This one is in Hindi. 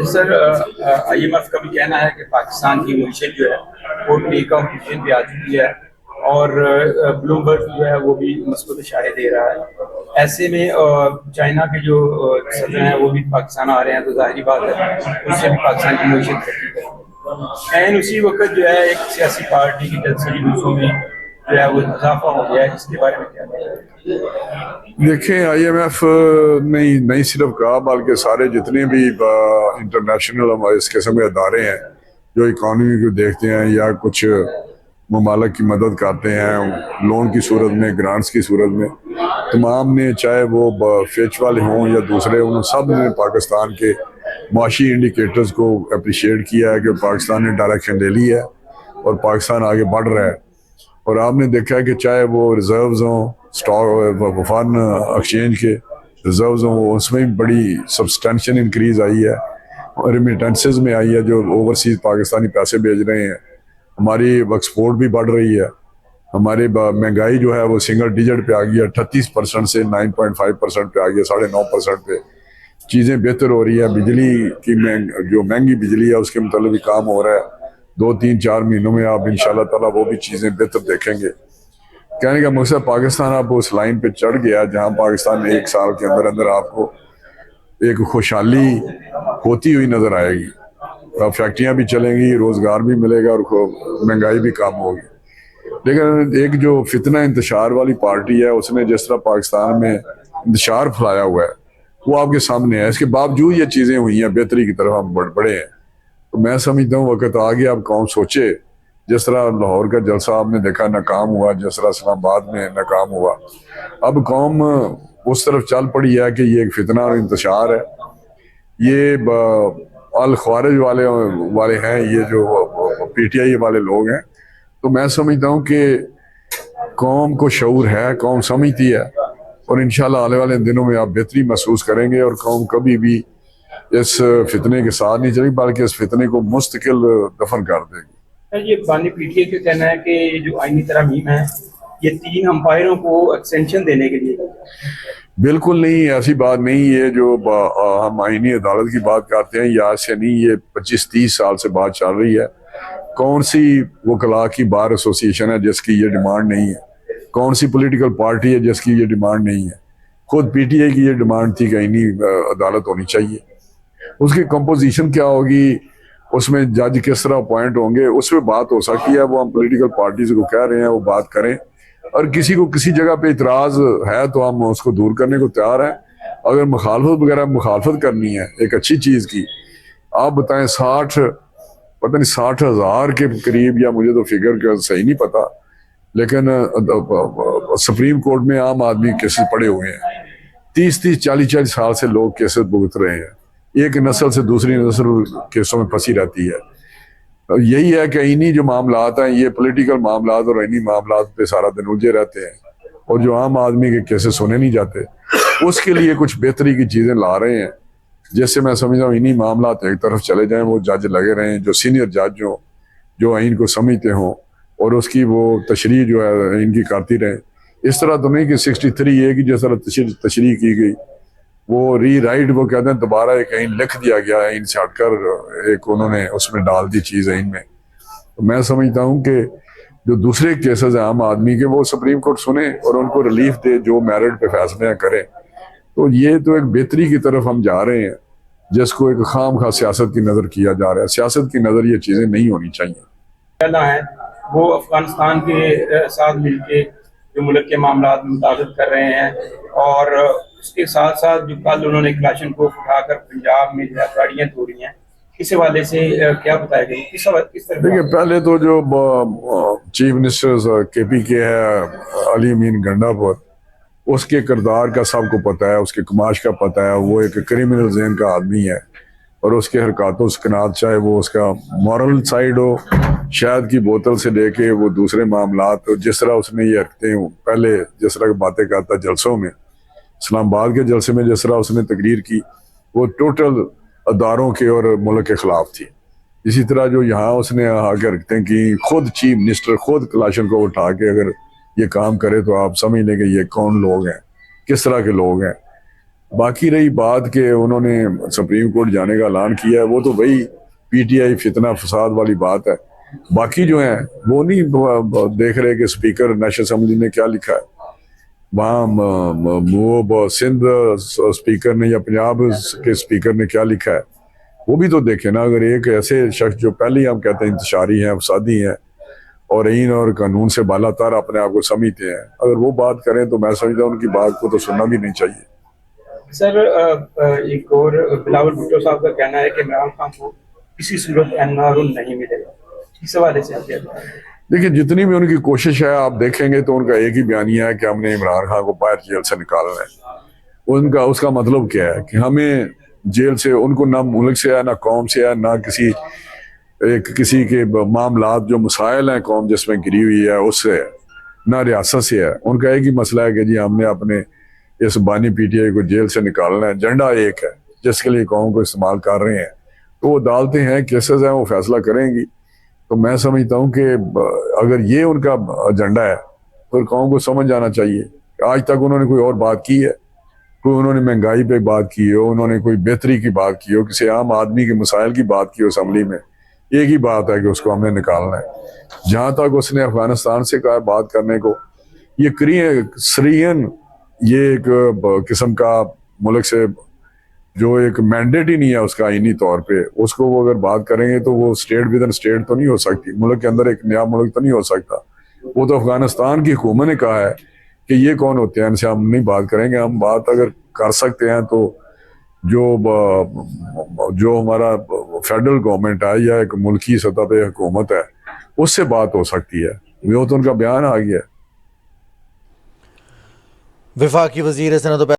सर, IMF का भी कहना है कि पाकिस्तान की मीशत जो है वो टी कंपटीशन पे आ चुकी है और ब्लूमबर्ग जो है वो भी मस्कुत इशारे दे रहा है। ऐसे में चाइना के जो सदर हैं वो भी पाकिस्तान आ रहे हैं, तो जाहिर बात है उससे भी पाकिस्तान की मीशत घटी है। एंड उसी वक्त जो है एक सियासी पार्टी की जलसे जुलूसों में जो है वो इजाफा हो गया है। इसके बारे में क्या कहते देखें, IMF ने नहीं सिर्फ कहा बल्कि सारे जितने भी इंटरनेशनल इस किस्म के अदारे हैं जो इकॉनमी को देखते हैं या कुछ ममालिक की मदद करते हैं लोन की सूरत में, ग्रांट्स की सूरत में, तमाम ने, चाहे वो फिच वाले हों या दूसरे, उन सब ने पाकिस्तान के माशी इंडिकेटर्स को अप्रिशिएट किया है कि पाकिस्तान ने डायरेक्शन ले ली है और पाकिस्तान आगे बढ़ रहा है। और आपने देखा है कि चाहे वो रिजर्व्स हों, स्टॉक फॉरेन एक्सचेंज के रिजर्व्स हों, उसमें भी बड़ी सब्सटेंशियल इंक्रीज आई है और रेमिटेंसेस में आई है, जो ओवरसीज पाकिस्तानी पैसे भेज रहे हैं। हमारी एक्सपोर्ट भी बढ़ रही है। हमारी महंगाई जो है वो सिंगल डिजिट पे आ गई है, 38% से 9.5% पे आ गई है, 9.5% पे। चीज़ें बेहतर हो रही है। बिजली की जो महंगी बिजली है उसके मतलब भी काम हो रहा है। 2-3-4 महीनों में आप इंशाल्लाह ताला वो भी चीज़ें बेहतर देखेंगे। कहने का मकसद, पाकिस्तान आप उस लाइन पे चढ़ गया जहां पाकिस्तान में 1 साल के अंदर अंदर आपको एक खुशहाली होती हुई नजर आएगी। फैक्ट्रियां भी चलेंगी, रोजगार भी मिलेगा और महंगाई भी कम होगी। लेकिन एक जो फितना इंतशार वाली पार्टी है, उसने जिस तरह पाकिस्तान में इंतशार फैलाया हुआ है वो आपके सामने है। इसके बावजूद ये चीजें हुई हैं, बेहतरी की तरफ हम बढ़े हैं। तो मैं समझता हूँ वक्त आ गया अब कौम सोचे। जिस तरह लाहौर का जलसा आपने देखा नाकाम हुआ, जिस तरह इस्लामाबाद में नाकाम हुआ, अब कौम उस तरफ चल पड़ी है कि ये एक फितना और इंतशार है। ये अल ख्वारिज वाले हैं, ये जो PTI वाले लोग हैं। तो मैं समझता हूँ कि कौम को शऊर है, कौम समझती है और इंशाल्लाह आने वाले दिनों में आप बेहतरी महसूस करेंगे और कौम कभी भी इस फितने के साथ नहीं चलेगी बल्कि इस फितने को मुस्तकिल दफन कर देगी। हैं? ये बानी PTI का कहना है कि ये जो आईनी तरमीम है ये 3 अंपायरों को एक्सटेंशन देने के लिए। बिल्कुल नहीं, ऐसी बात नहीं। ये जो हम आईनी अदालत की बात करते हैं, ये आज से नहीं, ये 25-30 साल से बात चल रही है। कौन सी वकला की बार एसोसिएशन है जिसकी ये डिमांड नहीं है? कौन सी पॉलिटिकल पार्टी है जिसकी ये डिमांड नहीं है? खुद PTI की ये डिमांड थी कि आईनी अदालत होनी चाहिए। उसकी कंपोजिशन क्या होगी, उसमें जज किस तरह अपॉइंट होंगे, उसमें बात हो सकती है। वो हम पॉलिटिकल पार्टीज को कह रहे हैं वो बात करें, और किसी को किसी जगह पे इतराज है तो हम उसको दूर करने को तैयार हैं। अगर मुखालफत वगैरह मुखालफत करनी है एक अच्छी चीज की, आप बताएं 60, पता नहीं 60,000 के करीब, या मुझे तो फिगर का सही नहीं पता, लेकिन सुप्रीम कोर्ट में आम आदमी केसेस पड़े हुए हैं। 30-30, 40-40 साल से लोग केसेस भुगत रहे हैं। एक नस्ल से दूसरी नस्ल केसों में फंसी रहती है। यही है कि इन्हीं जो मामलात हैं, ये पॉलिटिकल मामलात और इन्हीं मामलात पे सारा दिन उलझे रहते हैं और जो आम आदमी के केसेस सुने नहीं जाते। उसके लिए कुछ बेहतरी की चीजें ला रहे हैं, जैसे मैं समझता हूँ इन्हीं मामलात एक तरफ चले जाएं, वो जज लगे रहें जो सीनियर जज हो, जो आइन को समझते हों और उसकी वो तशरीह जो है इनकी करती रहें। इस तरह तो नहीं कि 63A की जिस तरह तशरीह की गई वो रीराइट, वो कहते हैं दोबारा एक आइन लिख दिया गया है, इन से हटकर एक उन्होंने उसमें डाल दी चीज है इनमें। तो मैं समझता हूँ कि जो दूसरे केसेस हैं आम आदमी के, वो सुप्रीम कोर्ट सुने और उनको रिलीफ दे, जो मेरिट पे फैसले करें। तो ये तो एक बेहतरी की तरफ हम जा रहे हैं, जिसको एक खाम खा सियासत की नजर किया जा रहा है। सियासत की नजर ये चीजें नहीं होनी चाहिए। पहला है वो अफगानिस्तान के साथ मिलके जो मुल्क के मामला मुताबिक कर रहे हैं, और उसके साथ साथ जो कल उन्होंने क्लाशन को उठाकर पंजाब में जो है गाड़ियां तोड़ी हैं, इस हवाले से क्या बताया गया, किस तरह? देखिए, पहले तो जो चीफ मिनिस्टर KPK है, अली अमीन गंडापुर, उसके किरदार का सबको पता है, उसके कमाश का पता है। वो एक क्रिमिनल ज़हन का आदमी है और उसके हरकतों सकनात, चाहे वो उसका मॉरल साइड हो, शहद की बोतल से लेके वो दूसरे मामलात, तो जिस तरह उसने ये रखते हैं, पहले जिस तरह की बातें करता जलसों में, इस्लामाबाद के जलसे में जिस तरह उसने तकरीर की, वो टोटल अदारों के और मुल्क के खिलाफ थी। इसी तरह जो यहाँ उसने आके रखते हैं कि खुद चीफ मिनिस्टर खुद क्लाशन को उठा के अगर ये काम करे तो आप समझ लें कि ये कौन लोग हैं, किस तरह के लोग हैं। बाकी रही बात कि उन्होंने सुप्रीम कोर्ट जाने का ऐलान किया है, वो तो वही पीटीआई फितना फसाद वाली बात है। बाकी जो है वो नहीं देख रहे कि स्पीकर नेशनल असेंबली ने क्या लिखा है। वहाँ वो सिंध स्पीकर ने या पंजाब के स्पीकर ने क्या लिखा है, वो भी तो देखे ना। अगर एक ऐसे शख्स जो पहले ही हम कहते हैं इंतशारी हैं, फसादी हैं और आईन और कानून से बालातर अपने आप को समझते हैं, अगर वो बात करें तो मैं समझता हूँ उनकी बात को तो सुनना भी नहीं चाहिए। सर एक और बिलावल भुट्टो साहब का कहना है कि इमरान खान को किसी सूरत एनआरओ नहीं मिलेगा, इस हवाले से आप क्या कहते हैं? देखिए, जितनी भी उनकी कोशिश है आप देखेंगे तो उनका एक ही बयानिया है कि हमने इमरान खान को बाहर जेल से निकालना है। उनका उसका मतलब क्या है कि हमें जेल से, उनको ना मुल्क से है, ना कौम से है, ना किसी के मामलात जो मसाइल हैं कौम जिसमें गिरी हुई है उससे है, ना रियासत से है। उनका एक ही मसला है कि जी हमने अपने इस बानी पीटीआई को जेल से निकालना है। एजेंडा एक है जिसके लिए कौम को इस्तेमाल कर रहे हैं, तो वो अदालतें हैं, केसेस हैं, वो फैसला करेंगी। तो मैं समझता हूँ कि अगर ये उनका एजेंडा है तो कौम को समझ जाना चाहिए। आज तक उन्होंने कोई और बात की है? कोई उन्होंने महंगाई पे बात की हो, उन्होंने कोई बेहतरी की बात की हो, किसी आम आदमी के मसाइल की बात की हो असेंबली में? एक ही बात है कि उसको हमने निकालना है। जहां तक उसने अफगानिस्तान से कहा बात करने को, ये सरीहन ये एक किस्म का मुल्क से जो एक मैंडेट ही नहीं है उसका आईनी तौर पे, उसको वो अगर बात करेंगे तो वो स्टेट विद इन स्टेट तो नहीं हो सकती, मुल्क के अंदर एक नया मुल्क तो नहीं हो सकता। वो तो अफगानिस्तान की हुकूमत ने कहा है कि ये कौन होते हैं, इनसे हम नहीं बात करेंगे। हम बात अगर कर सकते हैं तो जो हमारा फेडरल गवर्नमेंट है या एक मुल्की सतह पे हुकूमत है उससे बात हो सकती है। वो तो उनका बयान आ गया है। वफाकी वज़ीर